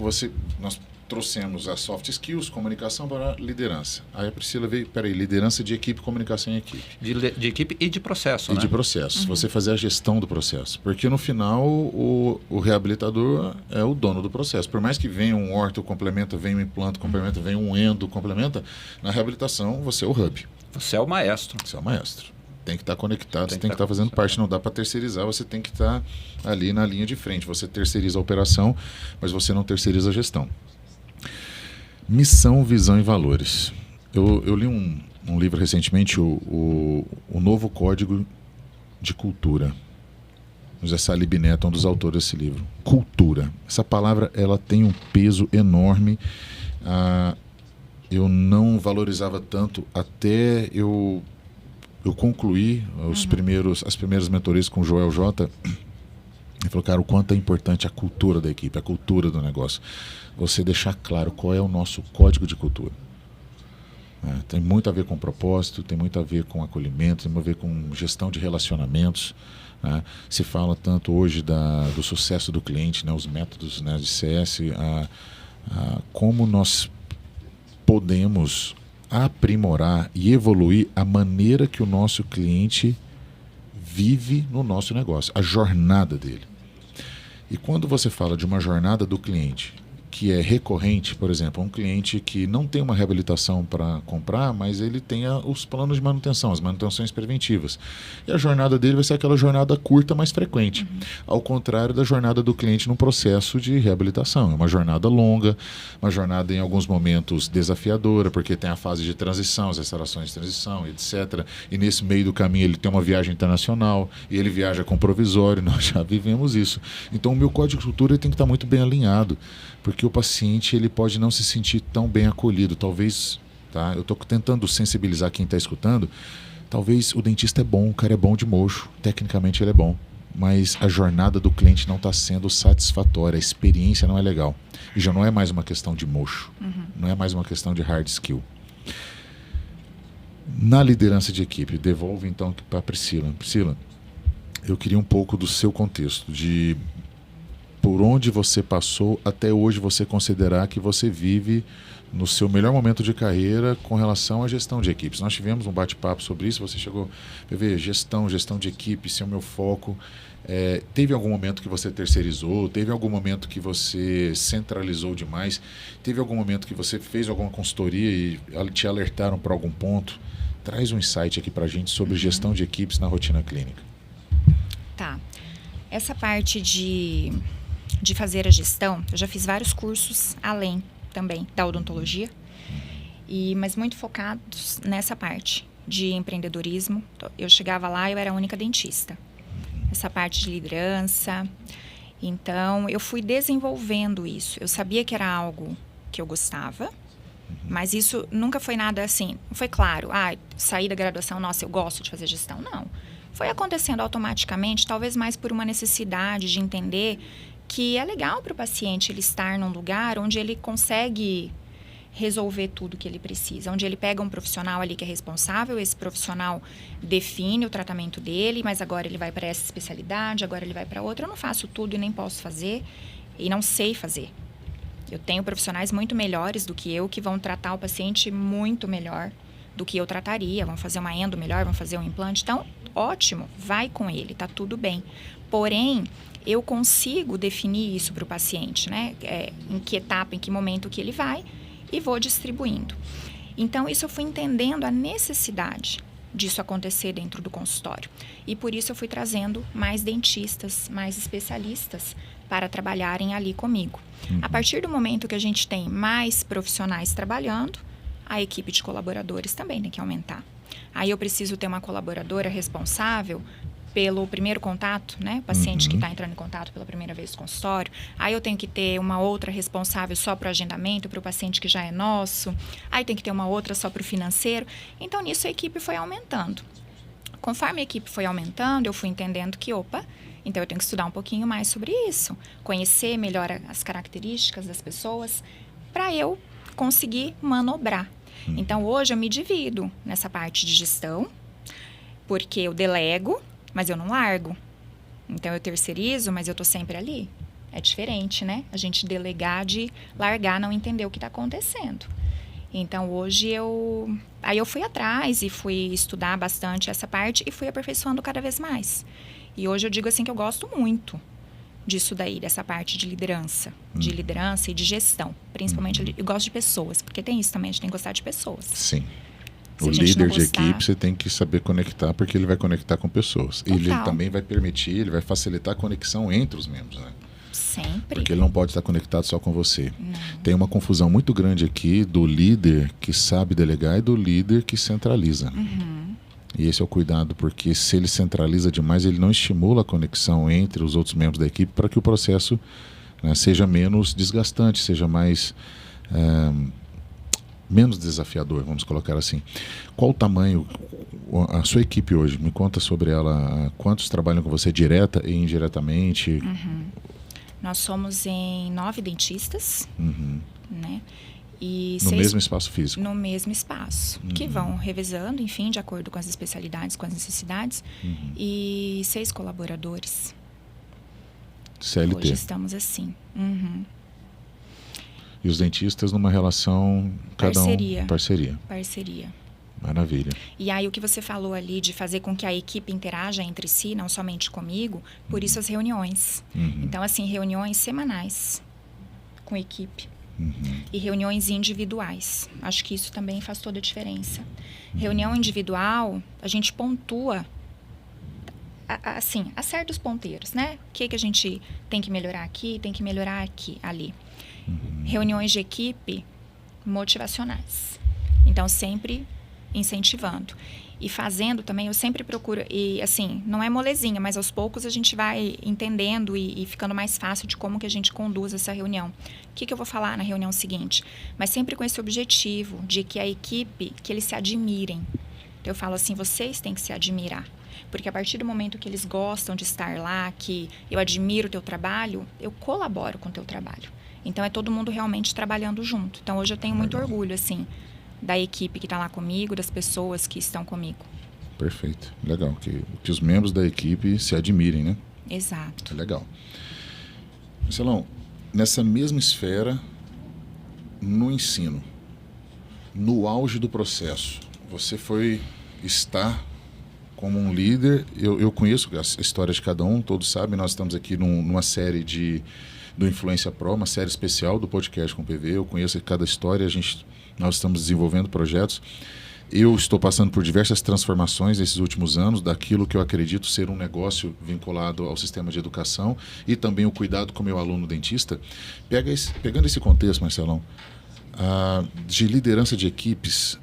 nós trouxemos as soft skills, comunicação para liderança. Aí a Priscila veio, liderança de equipe, comunicação em equipe. De equipe e de processo, e né? de processo. Você fazer a gestão do processo. Porque no final, o reabilitador é o dono do processo. Por mais que venha um orto, complementa, venha um implante, complementa, venha um endo, complementa, na reabilitação você é o hub. Você é o maestro. Você é o maestro. tem que estar conectado, você tem que estar fazendo parte, não dá para terceirizar, você tem que estar ali na linha de frente. Você terceiriza a operação, mas você não terceiriza a gestão. Missão, visão e valores. Eu li um livro recentemente, o Novo Código de Cultura. José Salib Neto é um dos autores desse livro. Cultura. Essa palavra ela tem um peso enorme. Eu não valorizava tanto até eu concluí as primeiras mentorias com o Joel J. Ele falou, cara, o quanto é importante a cultura da equipe, a cultura do negócio. Você deixar claro qual é o nosso código de cultura. Tem muito a ver com propósito, tem muito a ver com acolhimento, tem muito a ver com gestão de relacionamentos. Se fala tanto hoje do sucesso do cliente, os métodos de CS, como nós podemos aprimorar e evoluir a maneira que o nosso cliente vive no nosso negócio, a jornada dele. E quando você fala de uma jornada do cliente que é recorrente, por exemplo, um cliente que não tem uma reabilitação para comprar, mas ele tem os planos de manutenção, as manutenções preventivas. E a jornada dele vai ser aquela jornada curta, mais frequente. Ao contrário da jornada do cliente no processo de reabilitação. É uma jornada longa, uma jornada em alguns momentos desafiadora, porque tem a fase de transição, as restaurações de transição, etc. E nesse meio do caminho ele tem uma viagem internacional, e ele viaja com provisório, nós já vivemos isso. Então o meu código de cultura tem que estar muito bem alinhado, porque o paciente ele pode não se sentir tão bem acolhido. Talvez, eu estou tentando sensibilizar quem está escutando, talvez o dentista é bom, o cara é bom de mocho, tecnicamente ele é bom, mas a jornada do cliente não está sendo satisfatória, a experiência não é legal. E já não é mais uma questão de mocho, não é mais uma questão de hard skill. Na liderança de equipe, devolvo então para a Priscila. Priscila, eu queria um pouco do seu contexto, de por onde você passou até hoje você considerar que você vive no seu melhor momento de carreira com relação à gestão de equipes. Nós tivemos um bate-papo sobre isso, você chegou a ver gestão de equipe, esse é o meu foco. Teve algum momento que você terceirizou? Teve algum momento que você centralizou demais? Teve algum momento que você fez alguma consultoria e te alertaram para algum ponto? Traz um insight aqui para a gente sobre gestão de equipes na rotina clínica. Tá. Essa parte de fazer a gestão, eu já fiz vários cursos além também da odontologia, mas muito focados nessa parte de empreendedorismo. Eu chegava lá, eu era a única dentista. Essa parte de liderança. Então, eu fui desenvolvendo isso. Eu sabia que era algo que eu gostava, mas isso nunca foi nada assim. Não foi claro, saí da graduação, nossa, eu gosto de fazer gestão. Não. Foi acontecendo automaticamente, talvez mais por uma necessidade de entender que é legal para o paciente ele estar num lugar onde ele consegue resolver tudo que ele precisa, onde ele pega um profissional ali que é responsável, esse profissional define o tratamento dele, mas agora ele vai para essa especialidade, agora ele vai para outra. Eu não faço tudo e nem posso fazer e não sei fazer. Eu tenho profissionais muito melhores do que eu que vão tratar o paciente muito melhor do que eu trataria, vão fazer uma endo melhor, vão fazer um implante. Então, ótimo, vai com ele, tá tudo bem. Porém, eu consigo definir isso para o paciente, em que etapa, em que momento que ele vai, e vou distribuindo. Então, isso eu fui entendendo a necessidade disso acontecer dentro do consultório. E por isso eu fui trazendo mais dentistas, mais especialistas para trabalharem ali comigo. A partir do momento que a gente tem mais profissionais trabalhando, a equipe de colaboradores também tem que aumentar. Aí eu preciso ter uma colaboradora responsável pelo primeiro contato, o paciente que está entrando em contato pela primeira vez no consultório. Aí eu tenho que ter uma outra responsável só para o agendamento, para o paciente que já é nosso. Aí tem que ter uma outra só para o financeiro. Então, nisso a equipe foi aumentando. Conforme a equipe foi aumentando, eu fui entendendo que, então eu tenho que estudar um pouquinho mais sobre isso. Conhecer melhor as características das pessoas para eu conseguir manobrar. Então, hoje eu me divido nessa parte de gestão, porque eu delego, mas eu não largo. Então, eu terceirizo, mas eu estou sempre ali. É diferente, A gente delegar de largar, não entender o que está acontecendo. Então, hoje eu fui atrás e fui estudar bastante essa parte e fui aperfeiçoando cada vez mais. E hoje eu digo assim que eu gosto muito disso daí, dessa parte de liderança e de gestão. Principalmente, eu gosto de pessoas, porque tem isso também, a gente tem que gostar de pessoas. Sim. Se o a gente líder não de gostar, equipe, você tem que saber conectar, porque ele vai conectar com pessoas. E ele Total. também vai permitir, ele vai facilitar a conexão entre os membros, né? sempre. Porque ele não pode estar conectado só com você. Não. Tem uma confusão muito grande aqui do líder que sabe delegar e do líder que centraliza. E esse é o cuidado, porque se ele centraliza demais, ele não estimula a conexão entre os outros membros da equipe para que o processo, né, seja menos desgastante, seja mais menos desafiador, vamos colocar assim. Qual o tamanho, a sua equipe hoje? Me conta sobre ela. Quantos trabalham com você direta e indiretamente? Nós somos em 9 dentistas, né? E No 6 mesmo espaço físico? no mesmo espaço, que vão revezando, enfim, de acordo com as especialidades, com as necessidades, e 6 colaboradores. CLT. Hoje estamos assim. E os dentistas numa relação, cada Parceria. Parceria. Parceria. Maravilha. E aí o que você falou ali de fazer com que a equipe interaja entre si, não somente comigo, por isso as reuniões. Então, assim, reuniões semanais com a equipe. E reuniões individuais. Acho que isso também faz toda a diferença. Reunião individual, a gente pontua, assim, acerta os ponteiros, né? O que a gente tem que melhorar aqui, tem que melhorar aqui, ali. Reuniões de equipe motivacionais. Então, sempre incentivando. E fazendo também, eu sempre procuro, e assim, não é molezinha, mas aos poucos a gente vai entendendo e ficando mais fácil de como que a gente conduz essa reunião. O que eu vou falar na reunião seguinte? Mas sempre com esse objetivo de que a equipe, que eles se admirem. Então, eu falo assim, vocês têm que se admirar. Porque a partir do momento que eles gostam de estar lá, que eu admiro o teu trabalho, eu colaboro com o teu trabalho. Então, é todo mundo realmente trabalhando junto. Então, hoje eu tenho muito orgulho, assim, da equipe que está lá comigo, das pessoas que estão comigo. Perfeito. Legal. Que os membros da equipe se admirem, né? Exato. É legal. Marcelão, nessa mesma esfera, no ensino, no auge do processo, você está como um líder. Eu conheço a história de cada um, todos sabem, nós estamos aqui numa série do Influência Pro, uma série especial do podcast com o PV. Eu conheço cada história, nós estamos desenvolvendo projetos. Eu estou passando por diversas transformações nesses últimos anos, daquilo que eu acredito ser um negócio vinculado ao sistema de educação e também o cuidado com o meu aluno dentista. Pegando esse contexto, Marcelão, de liderança de equipes,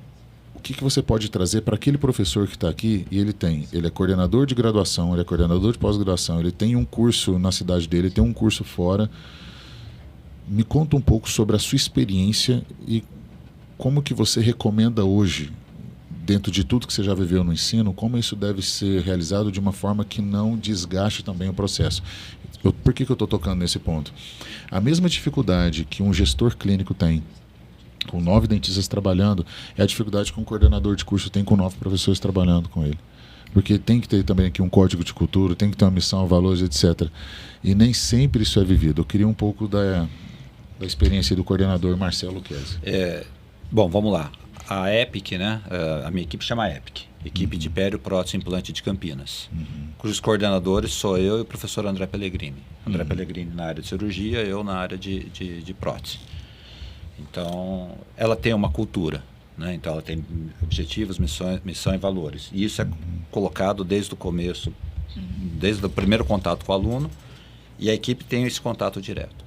o que você pode trazer para aquele professor que está aqui e ele é coordenador de graduação, ele é coordenador de pós-graduação, ele tem um curso na cidade dele, ele tem um curso fora. Me conta um pouco sobre a sua experiência e como que você recomenda hoje, dentro de tudo que você já viveu no ensino, como isso deve ser realizado de uma forma que não desgaste também o processo. Por que eu estou tocando nesse ponto? A mesma dificuldade que um gestor clínico tem com 9 dentistas trabalhando é a dificuldade que um coordenador de curso tem com 9 professores trabalhando com ele. Porque tem que ter também aqui um código de cultura, tem que ter uma missão, valores, etc. E nem sempre isso é vivido. Eu queria um pouco da experiência do coordenador Marcelo Kess. Bom, vamos lá. A EPIC, né? A minha equipe chama EPIC, Equipe de Pério, Prótese e Implante de Campinas, cujos coordenadores sou eu e o professor André Pellegrini. André Pellegrini na área de cirurgia, eu na área de prótese. Então, ela tem uma cultura, né? Então, ela tem objetivos, missão e valores. E isso é colocado desde o começo, desde o primeiro contato com o aluno, e a equipe tem esse contato direto.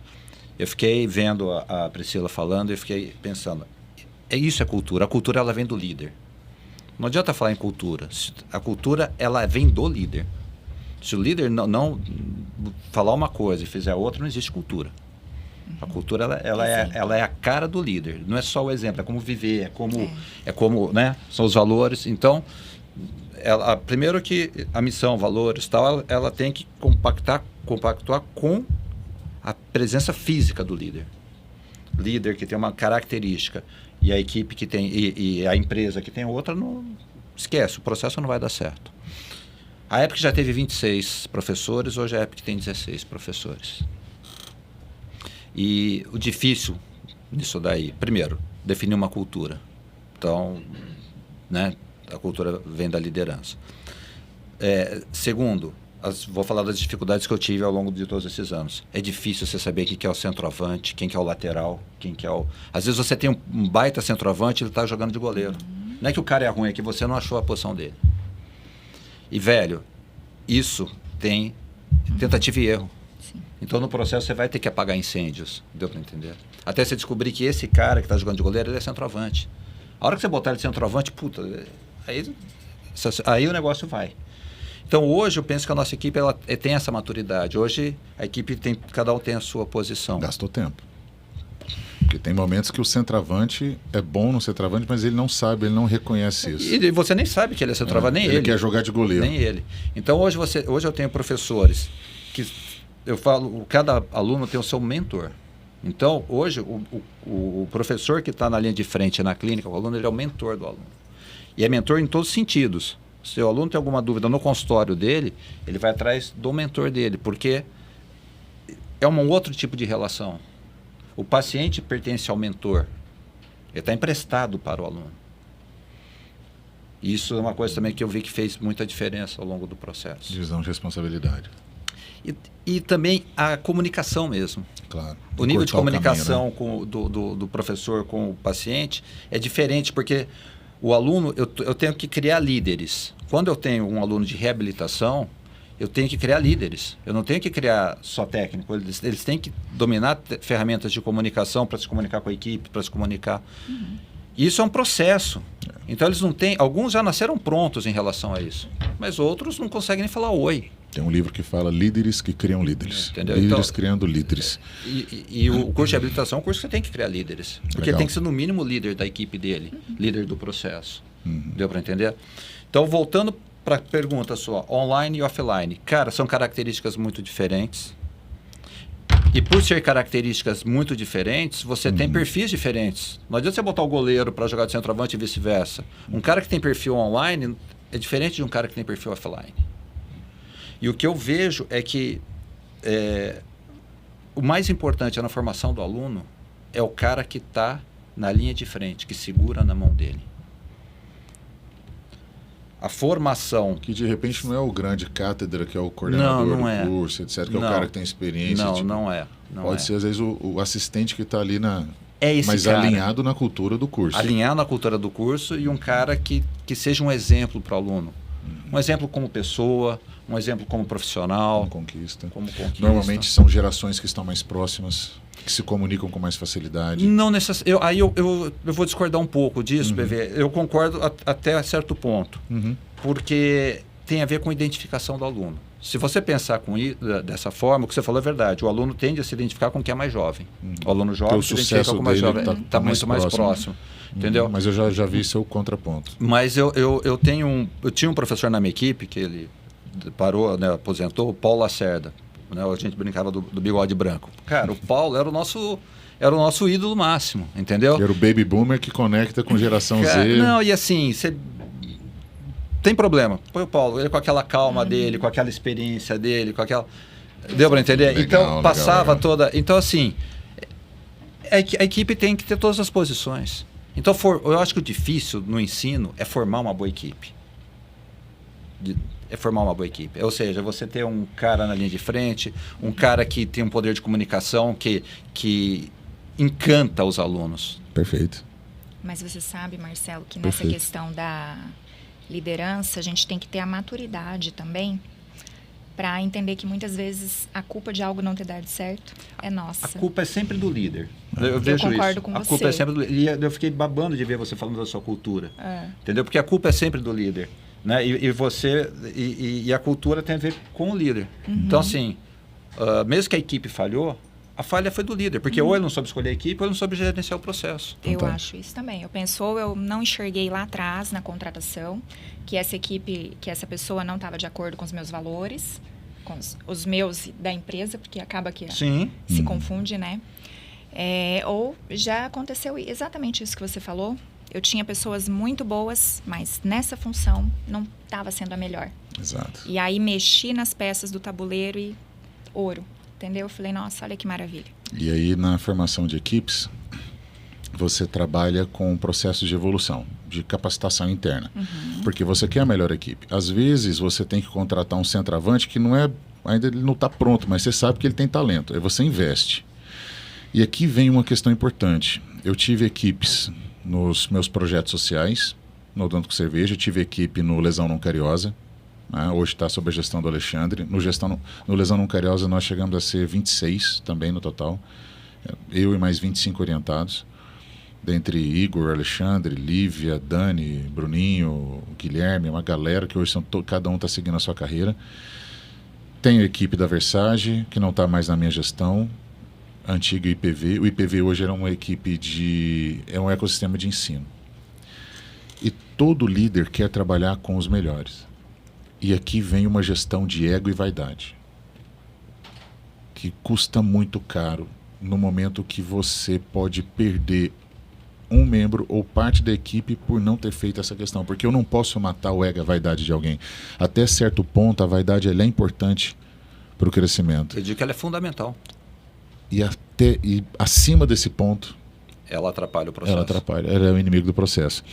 Eu fiquei vendo a Priscila falando e fiquei pensando, isso é cultura. A cultura, ela vem do líder. Não adianta falar em cultura. A cultura, ela vem do líder. Se o líder não falar uma coisa e fizer outra, não existe cultura. A cultura, ela é a cara do líder. Não é só o exemplo, é como viver, é como, né? São os valores. Então, primeiro que a missão, valores, tal, ela tem que compactuar com a presença física do líder. Líder que tem uma característica e a equipe que tem e a empresa que tem outra, não esquece, o processo não vai dar certo. A EPIC já teve 26 professores, hoje a EPIC tem 16 professores. E o difícil nisso daí, primeiro, definir uma cultura. Então, né, a cultura vem da liderança. Segundo, vou falar das dificuldades que eu tive ao longo de todos esses anos. É difícil você saber quem que é o centroavante, quem que é o lateral, quem que é o... Às vezes você tem um baita centroavante e ele está jogando de goleiro. Não é que o cara é ruim, é que você não achou a posição dele. E, velho, isso tem tentativa e erro. Sim. Então, no processo, você vai ter que apagar incêndios. Deu para entender? Até você descobrir que esse cara que está jogando de goleiro, ele é centroavante. A hora que você botar ele de centroavante, puta, aí o negócio vai. Então, hoje, eu penso que a nossa equipe ela tem essa maturidade. Hoje, a equipe cada um tem a sua posição. Gastou tempo. Porque tem momentos que o centroavante é bom no centroavante, mas ele não sabe, ele não reconhece isso. E você nem sabe que ele é centroavante, nem ele. Ele quer jogar de goleiro. Nem ele. Então, hoje eu tenho professores que eu falo, cada aluno tem o seu mentor. Então, hoje, o professor que está na linha de frente na clínica, o aluno, ele é o mentor do aluno. E é mentor em todos os sentidos. Se o aluno tem alguma dúvida no consultório dele, ele vai atrás do mentor dele, porque é um outro tipo de relação. O paciente pertence ao mentor. Ele está emprestado para o aluno. Isso é uma coisa também que eu vi que fez muita diferença ao longo do processo. Divisão de responsabilidade. E também a comunicação mesmo. Claro. O nível de comunicação caminho, né? do professor com o paciente é diferente, porque o aluno, eu tenho que criar líderes. Quando eu tenho um aluno de reabilitação, eu tenho que criar líderes. Eu não tenho que criar só técnico. Eles têm que dominar ferramentas de comunicação para se comunicar com a equipe, para se comunicar. Uhum. Isso é um processo. Então, eles não têm... Alguns já nasceram prontos em relação a isso. Mas outros não conseguem nem falar oi. Tem um livro que fala líderes que criam líderes. Entendeu? Líderes então, criando líderes. E o curso de habilitação é um curso que você tem que criar líderes. Porque Legal. ele tem que ser, no mínimo, líder da equipe dele. Líder do processo. Uhum. Deu para entender? Então, voltando para a pergunta sua, online e offline. Cara, são características muito diferentes. E por ser características muito diferentes, você tem perfis diferentes. Não adianta você botar o goleiro para jogar de centroavante e vice-versa. Um cara que tem perfil online é diferente de um cara que tem perfil offline. E o que eu vejo é que o mais importante na formação do aluno é o cara que está na linha de frente, que segura na mão dele. A formação... Que de repente não é o grande cátedra, que é o coordenador do curso, etc., que é o cara que tem experiência. Não, tipo, não é. Pode ser, às vezes, o assistente que está ali mas cara, alinhado na cultura do curso. Alinhado na cultura do curso e um cara que seja um exemplo para o aluno. Um exemplo como pessoa, um exemplo como profissional. Como conquista. Normalmente são gerações que estão mais próximas, que se comunicam com mais facilidade. Não necessariamente. Aí eu vou discordar um pouco disso, PV. Eu concordo até certo ponto. Porque tem a ver com a identificação do aluno. Se você pensar dessa forma, o que você falou é verdade. O aluno tende a se identificar com quem é mais jovem. O aluno jovem se identifica com o mais jovem. Está muito mais próximo. Entendeu? Mas eu já vi seu contraponto. Mas eu tinha um professor na minha equipe que ele parou, né, aposentou, o Paulo Lacerda. Né, a gente brincava do bigode branco. Cara, o Paulo era o nosso ídolo máximo, entendeu? Era o baby boomer que conecta com geração Z. Não, e assim, você... Tem problema. Põe o Paulo, ele com aquela calma dele, com aquela experiência dele, com aquela... Deu para entender? Legal, então, passava legal. toda... Então, assim, a equipe tem que ter todas as posições. Então, eu acho que o difícil no ensino é formar uma boa equipe. Ou seja, você ter um cara na linha de frente, um cara que tem um poder de comunicação que encanta os alunos. Perfeito. Mas você sabe, Marcelo, que nessa questão da liderança, a gente tem que ter a maturidade também para entender que muitas vezes a culpa de algo não ter dado certo é nossa. A culpa é sempre do líder. Eu vejo concordo isso. com a você. Culpa é sempre do líder. E eu fiquei babando de ver você falando da sua cultura. Entendeu? Porque a culpa é sempre do líder. Né? E a cultura tem a ver com o líder. Então, assim, mesmo que a equipe falhou, a falha foi do líder, porque ou ele não soube escolher a equipe, ou ele não soube gerenciar o processo. Eu acho isso também. Eu penso, ou eu não enxerguei lá atrás, na contratação, que essa equipe, que essa pessoa não estava de acordo com os meus valores, com os meus da empresa, porque acaba que se confunde, né? Ou já aconteceu exatamente isso que você falou. Eu tinha pessoas muito boas, mas nessa função não estava sendo a melhor. Exato. E aí mexi nas peças do tabuleiro e ouro. Entendeu? Eu falei, nossa, olha que maravilha. E aí, na formação de equipes, você trabalha com processos de evolução, de capacitação interna. Porque você quer a melhor equipe. Às vezes, você tem que contratar um centroavante que ainda ele não está pronto, mas você sabe que ele tem talento. Aí você investe. E aqui vem uma questão importante. Eu tive equipes nos meus projetos sociais no Odonto Cerveja, tive equipe no Lesão Não Cariosa, né? Hoje está sob a gestão do Alexandre. No Lesão Não Cariosa nós chegamos a ser 26 também no total, eu e mais 25 orientados, dentre Igor, Alexandre, Lívia, Dani, Bruninho, Guilherme, uma galera que hoje cada um está seguindo a sua carreira. Tenho a equipe da Versage, que não está mais na minha gestão, a antiga IPV. O IPV hoje era uma equipe é um ecossistema de ensino. E todo líder quer trabalhar com os melhores. E aqui vem uma gestão de ego e vaidade, que custa muito caro no momento que você pode perder um membro ou parte da equipe por não ter feito essa questão. Porque eu não posso matar o ego e a vaidade de alguém. Até certo ponto, a vaidade ela é importante para o crescimento. Eu digo que ela é fundamental. E acima desse ponto, ela atrapalha o processo. Ela é o inimigo do processo.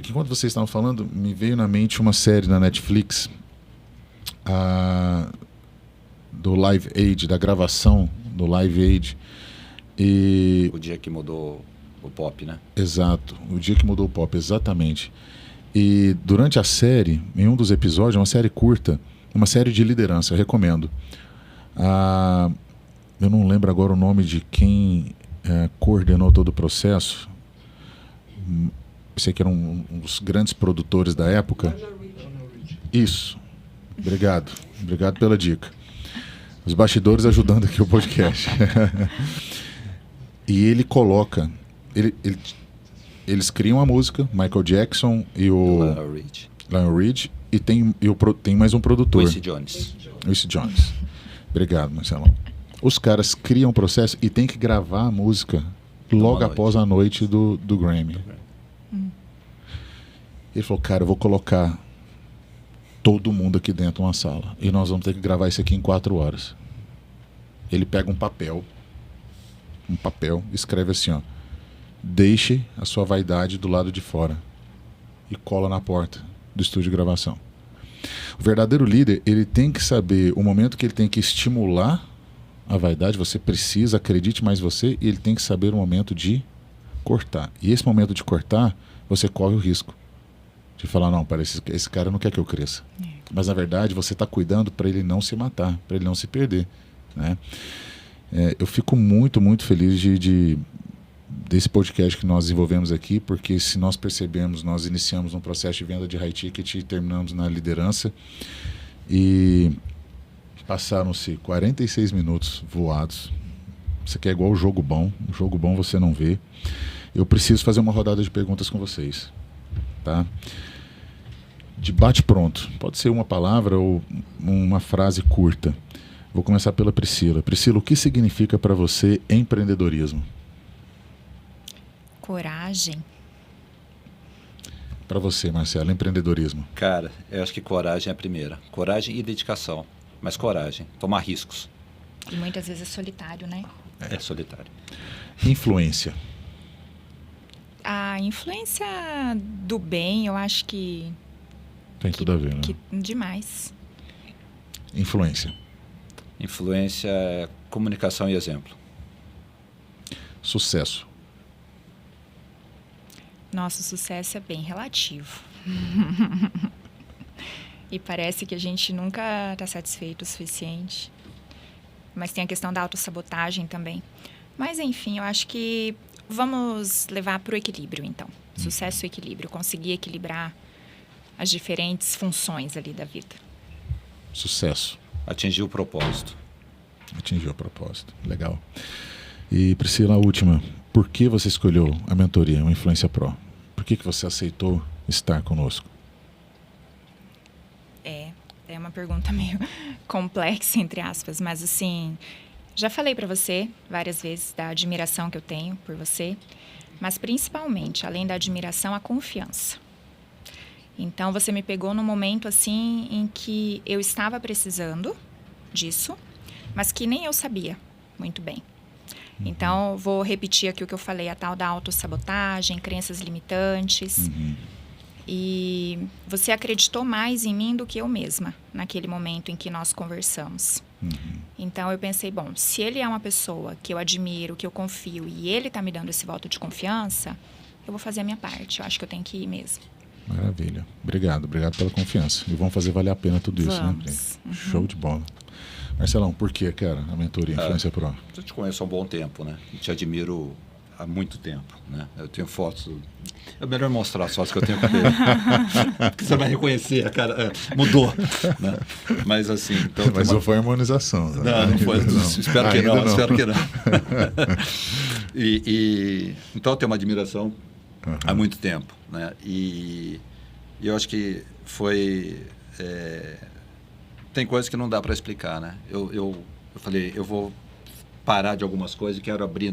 Enquanto vocês estavam falando, me veio na mente uma série na Netflix do Live Aid, da gravação do Live Aid. E o dia que mudou o pop, né? Exato, o dia que mudou o pop, exatamente. E durante a série, em um dos episódios, uma série curta, uma série de liderança, eu recomendo. Eu não lembro agora o nome de quem coordenou todo o processo. Sei que era um dos grandes produtores da época. Isso. Obrigado. Obrigado pela dica. Os bastidores ajudando aqui o podcast. E ele coloca... Eles criam a música, Michael Jackson e o Lionel Reed, e tem mais um produtor. Quincy Jones. Obrigado, Marcelão. Os caras criam o processo e tem que gravar a música logo após a noite do Grammy. Ele falou, cara, eu vou colocar todo mundo aqui dentro de uma sala e nós vamos ter que gravar isso aqui em 4 horas. Ele pega um papel, escreve assim, ó: deixe a sua vaidade do lado de fora, e cola na porta do estúdio de gravação. O verdadeiro líder, ele tem que saber o momento que ele tem que estimular a vaidade. Você precisa, acredite mais você, e ele tem que saber o momento de cortar. E esse momento de cortar, você corre o risco de falar, não, parece que esse cara não quer que eu cresça. Mas na verdade você está cuidando para ele não se matar, para ele não se perder, né? Eu fico muito, muito feliz desse podcast que nós desenvolvemos aqui, porque se nós percebemos, nós iniciamos um processo de venda de high ticket e terminamos na liderança, e passaram-se 46 minutos voados. Isso aqui é igual o jogo bom você não vê. Eu preciso fazer uma rodada de perguntas com vocês, tá? De bate pronto, pode ser uma palavra ou uma frase curta. Vou começar pela Priscila. Priscila, o que significa para você empreendedorismo? Coragem. Para você, Marcelo, empreendedorismo? Cara, eu acho que coragem é a primeira. Coragem e dedicação. Mas coragem, tomar riscos. E muitas vezes é solitário, né? É solitário. Influência. A influência do bem, eu acho que... Tem tudo a ver, né? Demais. Influência. Influência é comunicação e exemplo. Sucesso. Nosso sucesso é bem relativo. E parece que a gente nunca está satisfeito o suficiente. Mas tem a questão da autossabotagem também. Mas, enfim, eu acho que vamos levar para o equilíbrio, então. Sucesso e equilíbrio. Conseguir equilibrar as diferentes funções ali da vida. Sucesso. Atingir o propósito. Atingiu o propósito. Legal. E, Priscila, a última. Por que você escolheu a mentoria, o Influência Pro? Por que você aceitou estar conosco? É uma pergunta meio complexa, entre aspas, mas assim, já falei para você várias vezes da admiração que eu tenho por você, mas principalmente, além da admiração, a confiança. Então, você me pegou num momento assim em que eu estava precisando disso, mas que nem eu sabia muito bem. Então, vou repetir aqui o que eu falei, a tal da autossabotagem, crenças limitantes. E você acreditou mais em mim do que eu mesma, naquele momento em que nós conversamos. Então, eu pensei, bom, se ele é uma pessoa que eu admiro, que eu confio, e ele está me dando esse voto de confiança, eu vou fazer a minha parte. Eu acho que eu tenho que ir mesmo. Maravilha. Obrigado pela confiança. E vamos fazer valer a pena tudo isso, Vamos. né, gente? Show de bola. Marcelão, por que, cara, a mentoria Influência Pro? Eu te conheço há um bom tempo, né? E te admiro há muito tempo, né? Eu tenho fotos... É melhor mostrar as fotos que eu tenho com ele. Porque você vai reconhecer, cara. Mudou, né? Mas assim... Então, Mas não foi harmonização. Né? Não foi. Espero que não, espero que não. Então eu tenho uma admiração há muito tempo, né? E eu acho que foi... tem coisas que não dá para explicar, né? Eu falei, eu vou parar de algumas coisas e quero abrir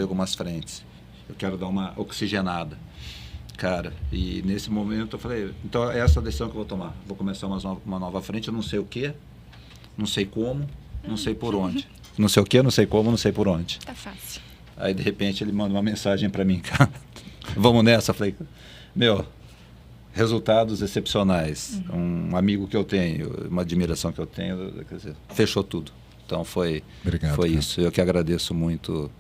algumas frentes. Eu quero dar uma oxigenada, cara. E nesse momento eu falei, então é essa a decisão que eu vou tomar. Vou começar uma nova frente, eu não sei o quê, não sei como, não sei por onde. Não sei o quê, não sei como, não sei por onde. Tá fácil. Aí, de repente, ele manda uma mensagem para mim, cara. Vamos nessa? Eu falei, resultados excepcionais. Um amigo que eu tenho, uma admiração que eu tenho, quer dizer, fechou tudo. Então, foi isso. Eu que agradeço muito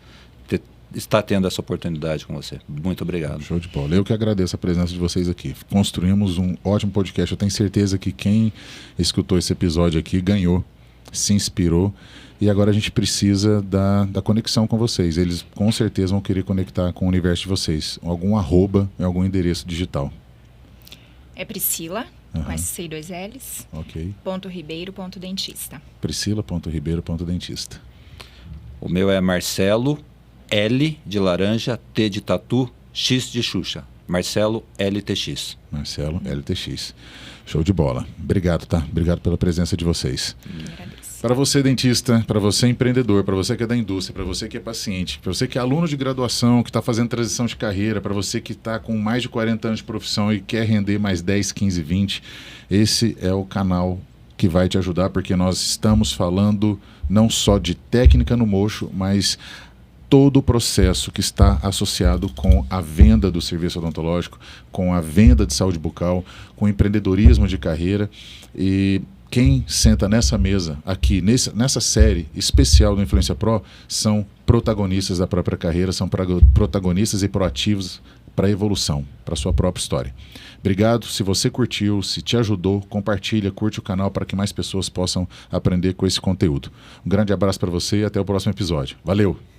estar tendo essa oportunidade com você. Muito obrigado. Show de bola. Eu que agradeço a presença de vocês aqui. Construímos um ótimo podcast. Eu tenho certeza que quem escutou esse episódio aqui ganhou, se inspirou. E agora a gente precisa da conexão com vocês. Eles com certeza vão querer conectar com o universo de vocês. Algum @ em algum endereço digital. É Priscila, com SC e 2 Ls. Ok. .ribeiro.dentista. Priscila.ribeiro.dentista. O meu é Marcelo, L de laranja, T de tatu, X de Xuxa. Marcelo LTX. Marcelo LTX. Show de bola. Obrigado, tá? Obrigado pela presença de vocês. Agradeço. Para você, dentista, para você, empreendedor, para você que é da indústria, para você que é paciente, para você que é aluno de graduação, que está fazendo transição de carreira, para você que está com mais de 40 anos de profissão e quer render mais 10, 15, 20, esse é o canal que vai te ajudar, porque nós estamos falando não só de técnica no mocho, mas todo o processo que está associado com a venda do serviço odontológico, com a venda de saúde bucal, com o empreendedorismo de carreira. E quem senta nessa mesa aqui, nessa série especial do Influência Pro, são protagonistas da própria carreira, são protagonistas e proativos para a evolução, para a sua própria história. Obrigado. Se você curtiu, se te ajudou, compartilha, curte o canal para que mais pessoas possam aprender com esse conteúdo. Um grande abraço para você e até o próximo episódio. Valeu!